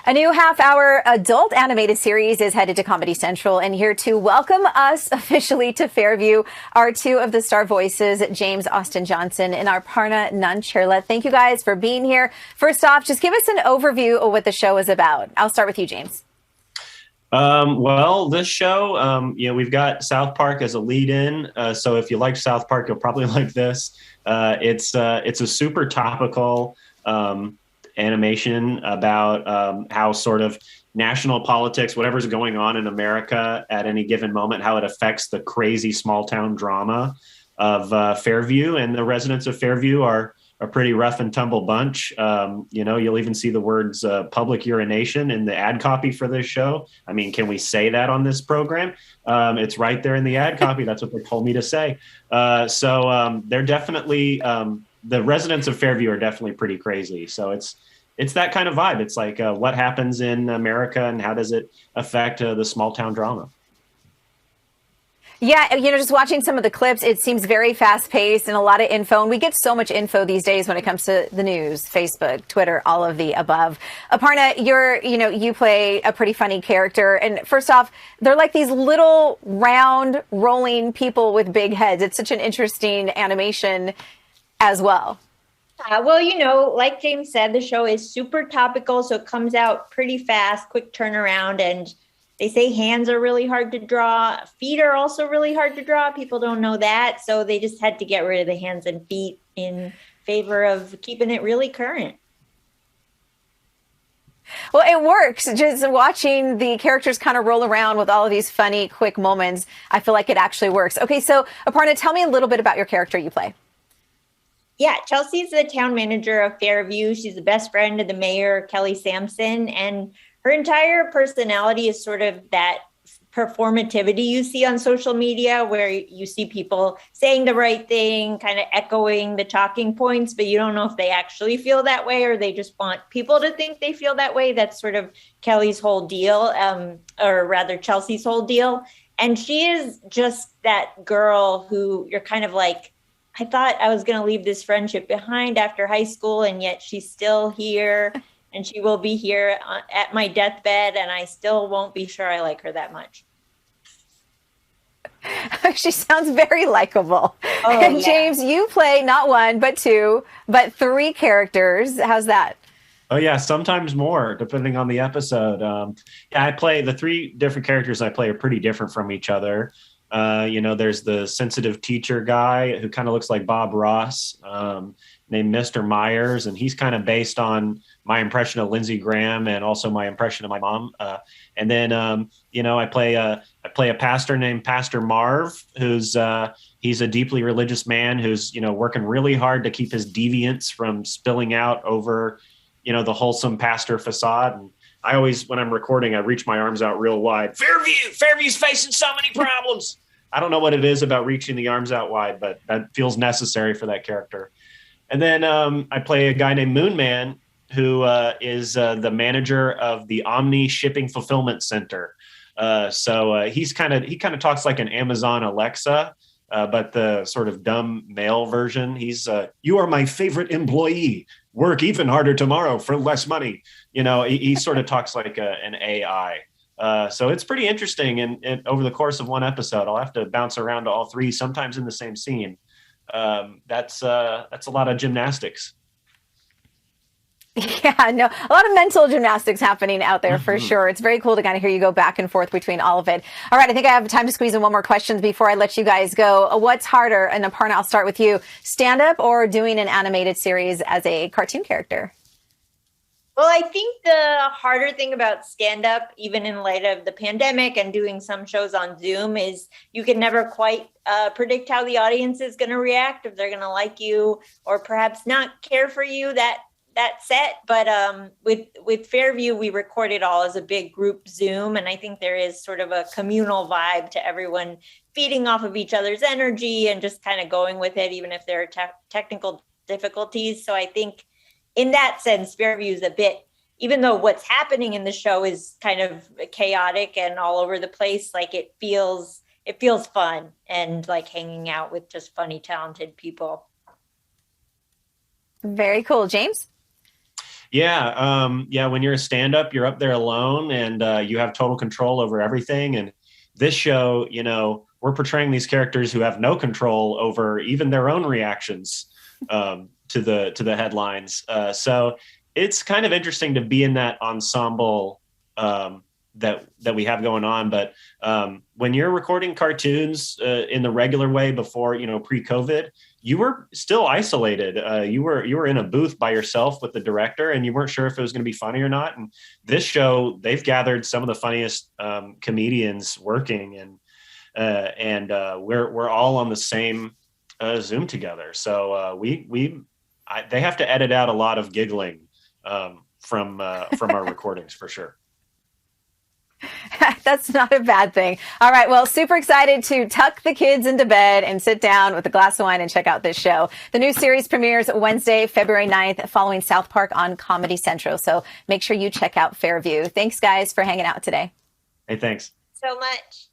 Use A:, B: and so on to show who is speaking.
A: A new half-hour adult animated series is headed to Comedy Central, and here to welcome us officially to Fairview are two of the star voices, James Austin Johnson and Aparna Nancherla. Thank you guys for being here. First off, just give us an overview of what the show is about. I'll start with you, James.
B: Well, this show, we've got South Park as a lead-in. So if you like South Park, you'll probably like this. It's a super topical animation about how sort of national politics, whatever's going on in America at any given moment, how it affects the crazy small town drama of Fairview. And the residents of Fairview are a pretty rough and tumble bunch. You'll even see the words public urination in the ad copy for this show. I mean, can we say that on this program? It's right there in the ad copy. That's what they told me to say. So they're definitely, the residents of Fairview are definitely pretty crazy. So it's that kind of vibe. It's like what happens in America and how does it affect the small town drama?
A: Yeah, just watching some of the clips, it seems very fast paced and a lot of info. And we get so much info these days when it comes to the news, Facebook, Twitter, all of the above. Aparna, you play a pretty funny character. And first off, they're like these little round rolling people with big heads. It's such an interesting animation as well.
C: Like James said, the show is super topical, so it comes out pretty fast, quick turnaround, and they say hands are really hard to draw. Feet are also really hard to draw. People don't know that, so they just had to get rid of the hands and feet in favor of keeping it really current.
A: Well, it works. Just watching the characters kind of roll around with all of these funny, quick moments, I feel like it actually works. Okay, so Aparna, tell me a little bit about your character you play.
C: Yeah, Chelsea's the town manager of Fairview. She's the best friend of the mayor, Kelly Sampson, and her entire personality is sort of that performativity you see on social media where you see people saying the right thing, kind of echoing the talking points, but you don't know if they actually feel that way or they just want people to think they feel that way. That's sort of Kelly's whole deal, or rather Chelsea's whole deal. And she is just that girl who you're kind of like, I thought I was going to leave this friendship behind after high school, and yet she's still here, and she will be here at my deathbed, and I still won't be sure I like her that much.
A: She sounds very likable.
C: Oh,
A: and
C: yeah.
A: James, you play not one, but two, but three characters. How's that?
B: Oh, yeah, sometimes more, depending on the episode. I play the three different characters I play are pretty different from each other. There's the sensitive teacher guy who kind of looks like Bob Ross, named Mr. Myers, and he's kind of based on my impression of Lindsey Graham and also my impression of my mom. And then I play a pastor named Pastor Marv, who's he's a deeply religious man who's working really hard to keep his deviance from spilling out over the wholesome pastor facade. And I always, when I'm recording, I reach my arms out real wide. Fairview's facing so many problems. I don't know what it is about reaching the arms out wide, but that feels necessary for that character. And then I play a guy named Moon Man, who is the manager of the Omni Shipping Fulfillment Center. So he kind of talks like an Amazon Alexa, but the sort of dumb male version. He's you are my favorite employee. Work even harder tomorrow for less money. He sort of talks like an AI. So it's pretty interesting. And over the course of one episode, I'll have to bounce around to all three, sometimes in the same scene. That's a lot of gymnastics.
A: Yeah, no, a lot of mental gymnastics happening out there for sure. It's very cool to kind of hear you go back and forth between all of it. All right, I think I have time to squeeze in one more question before I let you guys go. What's harder? And Aparna, I'll start with you. Stand up or doing an animated series as a cartoon character?
C: Well, I think the harder thing about stand-up, even in light of the pandemic and doing some shows on Zoom, is you can never quite predict how the audience is going to react, if they're going to like you or perhaps not care for you that set. But with Fairview, we record it all as a big group Zoom, and I think there is sort of a communal vibe to everyone feeding off of each other's energy and just kind of going with it, even if there are technical difficulties. So I think in that sense, Fairview is a bit, even though what's happening in the show is kind of chaotic and all over the place, like it feels fun and like hanging out with just funny, talented people.
A: Very cool. James?
B: Yeah. When you're a stand-up, you're up there alone, and you have total control over everything. And this show, we're portraying these characters who have no control over even their own reactions to the headlines. So it's kind of interesting to be in that ensemble that we have going on. But when you're recording cartoons in the regular way before, pre-COVID, you were still isolated. You were in a booth by yourself with the director, and you weren't sure if it was going to be funny or not. And this show, they've gathered some of the funniest comedians working, and we're all on the same Zoom together. So they have to edit out a lot of giggling from our recordings for sure.
A: That's not a bad thing. All right. Well, super excited to tuck the kids into bed and sit down with a glass of wine and check out this show. The new series premieres Wednesday, February 9th, following South Park on Comedy Central. So make sure you check out Fairview. Thanks, guys, for hanging out today.
B: Hey, thanks.
C: So much.